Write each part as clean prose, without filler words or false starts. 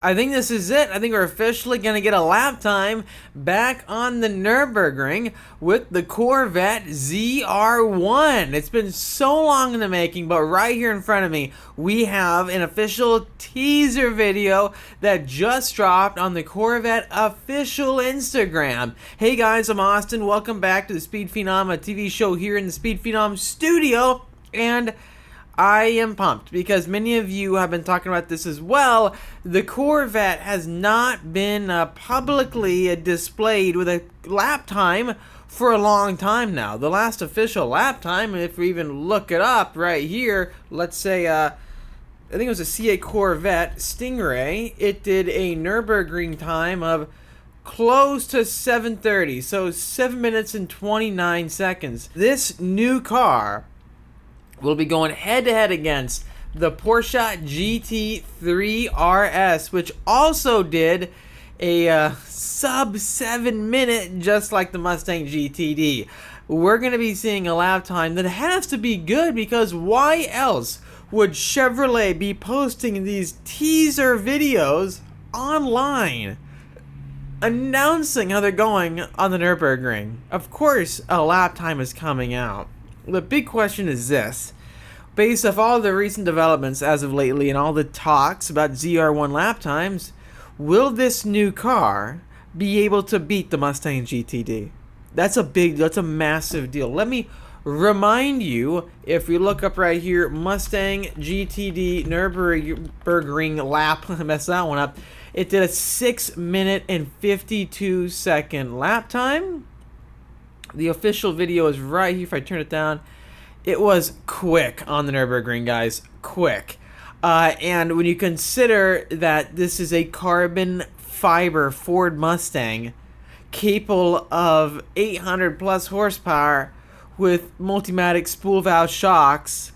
I think this is it. I think we're officially going to get a lap time back on the Nurburgring with the Corvette ZR1. It's been so long in the making, but right here in front of me, we have an official teaser video that just dropped on the Corvette official Instagram. Hey guys, I'm Austin. Welcome back to the Speed Phenom, a TV show here in the Speed Phenom studio. And I am pumped because many of you have been talking about this as well. The Corvette has not been publicly displayed with a lap time for a long time now. The last official lap time, if we even look it up right here, let's say, I think it was a CA Corvette Stingray. It did a Nurburgring time of close to 7:30, so 7 minutes and 29 seconds. This new car will be going head-to-head against the Porsche GT3 RS, which also did a sub 7 minute, just like the Mustang GTD. We're going to be seeing a lap time that has to be good, because why else would Chevrolet be posting these teaser videos online announcing how they're going on the Nürburgring? Of course, a lap time is coming out. The big question is this: based off all the recent developments as of lately and all the talks about ZR1 lap times, will this new car be able to beat the Mustang GTD? That's a massive deal. Let me remind you, if we look up right here, Mustang GTD Nürburgring lap, I messed that one up. It did a 6 minute and 52 second lap time. The official video is right here. If I turn it down, it was quick on the Nürburgring, guys. Quick. And when you consider that this is a carbon fiber Ford Mustang capable of 800 plus horsepower with Multimatic spool valve shocks,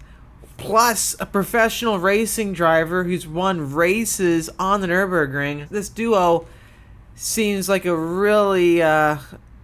plus a professional racing driver who's won races on the Nürburgring, this duo seems like a really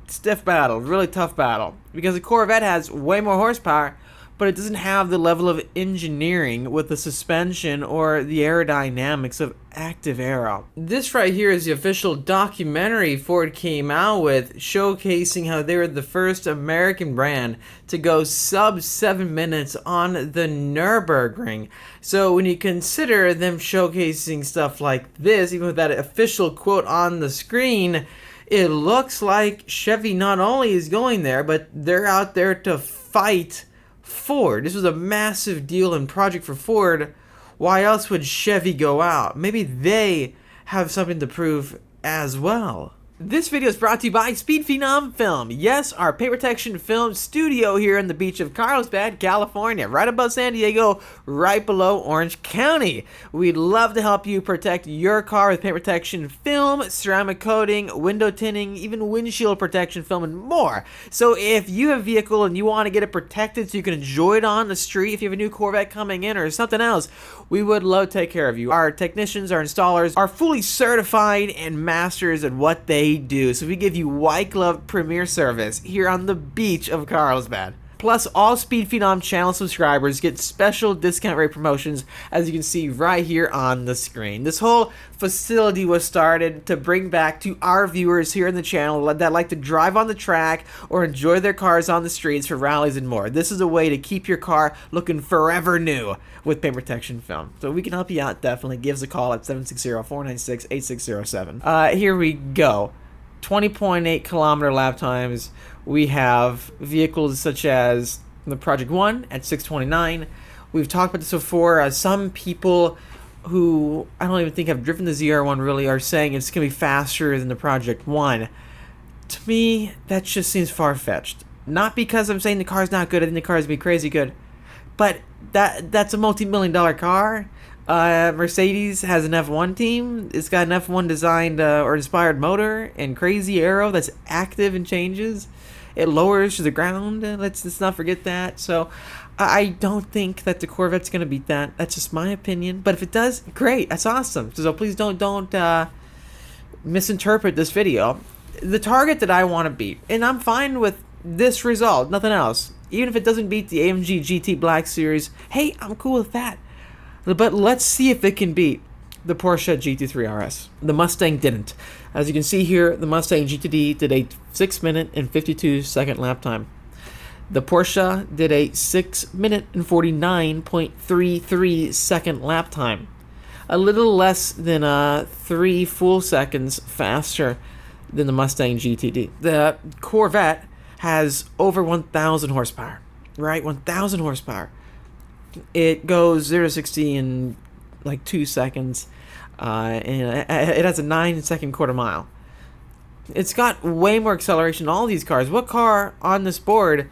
stiff battle, really tough battle, because the Corvette has way more horsepower, but it doesn't have the level of engineering with the suspension or the aerodynamics of active aero. This right here is the official documentary Ford came out with, showcasing how they were the first American brand to go sub 7 minutes on the Nürburgring. So when you consider them showcasing stuff like this, even with that official quote on the screen, it looks like Chevy not only is going there, but they're out there to fight Ford. This was a massive deal and project for Ford. Why else would Chevy go out? Maybe they have something to prove as well. This video is brought to you by Speed Phenom Film. Yes, our paint protection film studio here on the beach of Carlsbad, California, right above San Diego, right below Orange County. We'd love to help you protect your car with paint protection film, ceramic coating, window tinting, even windshield protection film, and more. So if you have a vehicle and you want to get it protected so you can enjoy it on the street, if you have a new Corvette coming in or something else, we would love to take care of you. Our technicians, our installers are fully certified and masters at what they do, so we give you white glove premier service here on the beach of Carlsbad. Plus, all Speed Phenom channel subscribers get special discount rate promotions, as you can see right here on the screen. This whole facility was started to bring back to our viewers here in the channel that like to drive on the track or enjoy their cars on the streets for rallies and more. This is a way to keep your car looking forever new with paint protection film. So we can help you out, definitely. Give us a call at 760-496-8607. Here we go. 20.8 kilometer lap times. We have vehicles such as the Project 1 at 629. We've talked about this before. Some people who I don't even think have driven the ZR1 really are saying it's going to be faster than the Project 1. To me, that just seems far-fetched. Not because I'm saying the car's not good, I think the car's going to be crazy good, but that's a multi-million-dollar car. Mercedes has an F1 team. It's got an F1 designed or inspired motor and crazy aero that's active and changes. It lowers to the ground. Let's not forget that. So I don't think that the Corvette's going to beat that. That's just my opinion. But if it does, great. That's awesome. So please don't misinterpret this video. The target that I want to beat, and I'm fine with this result, nothing else. Even if it doesn't beat the AMG GT Black Series, hey, I'm cool with that. But let's see if it can beat the Porsche GT3 RS. The Mustang didn't. As you can see here, the Mustang GTD did a 6-minute and 52-second lap time. The Porsche did a 6-minute and 49.33 second lap time. A little less than 3 full seconds faster than the Mustang GTD. The Corvette has over 1,000 horsepower, right? 1,000 horsepower. It goes 0 to 60 in like 2 seconds, and it has a 9-second quarter mile. It's got way more acceleration than all these cars. What car on this board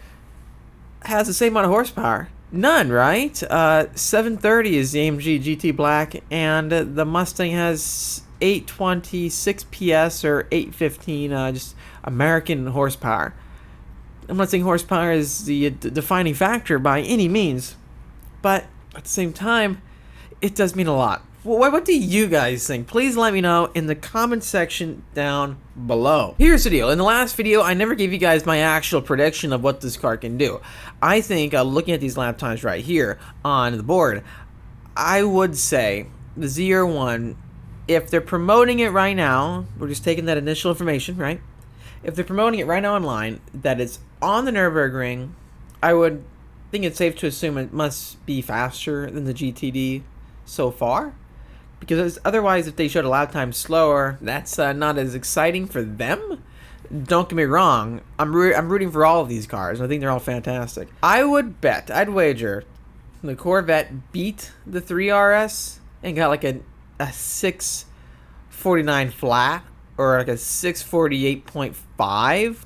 has the same amount of horsepower? None, right? 730 is the AMG GT Black, and the Mustang has 826 PS or 815, just American horsepower. I'm not saying horsepower is the defining factor by any means, but at the same time, it does mean a lot. What do you guys think? Please let me know in the comment section down below. Here's the deal. In the last video, I never gave you guys my actual prediction of what this car can do. I think, looking at these lap times right here on the board, I would say the ZR1, if they're promoting it right now, we're just taking that initial information, right? If they're promoting it right now online, that it's on the Nurburgring, I would think it's safe to assume it must be faster than the GTD so far. Because otherwise, if they showed a lap time slower, that's not as exciting for them. Don't get me wrong, I'm rooting for all of these cars. I think they're all fantastic. I'd wager the Corvette beat the 3RS and got like a 649 flat or like a 648.5.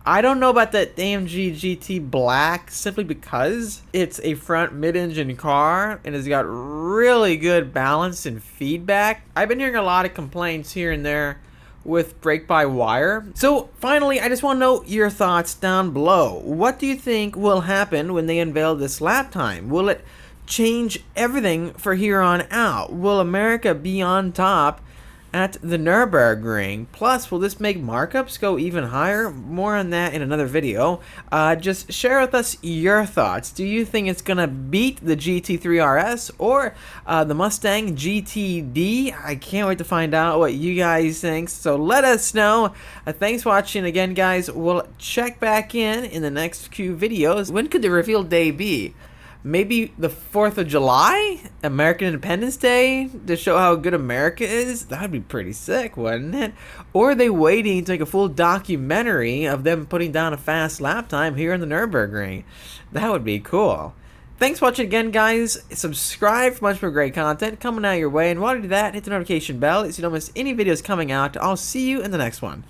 I don't know about that AMG GT Black simply because it's a front mid-engine car and it's got really good balance and feedback. I've been hearing a lot of complaints here and there with brake-by-wire. So finally, I just want to know your thoughts down below. What do you think will happen when they unveil this lap time? Will it change everything for here on out? Will America be on top at the Nurburgring? Plus, will this make markups go even higher? More on that in another video. Just share with us your thoughts. Do you think it's gonna beat the GT3 RS or the Mustang GTD? I can't wait to find out what you guys think, so let us know. Thanks for watching again, guys. We'll check back in the next few videos. When could the reveal day be? Maybe the 4th of July? American Independence Day? To show how good America is? That would be pretty sick, wouldn't it? Or are they waiting to make a full documentary of them putting down a fast lap time here in the Nürburgring? That would be cool. Thanks for watching again, guys. Subscribe for much more great content coming out your way. And while you do that, hit the notification bell so you don't miss any videos coming out. I'll see you in the next one.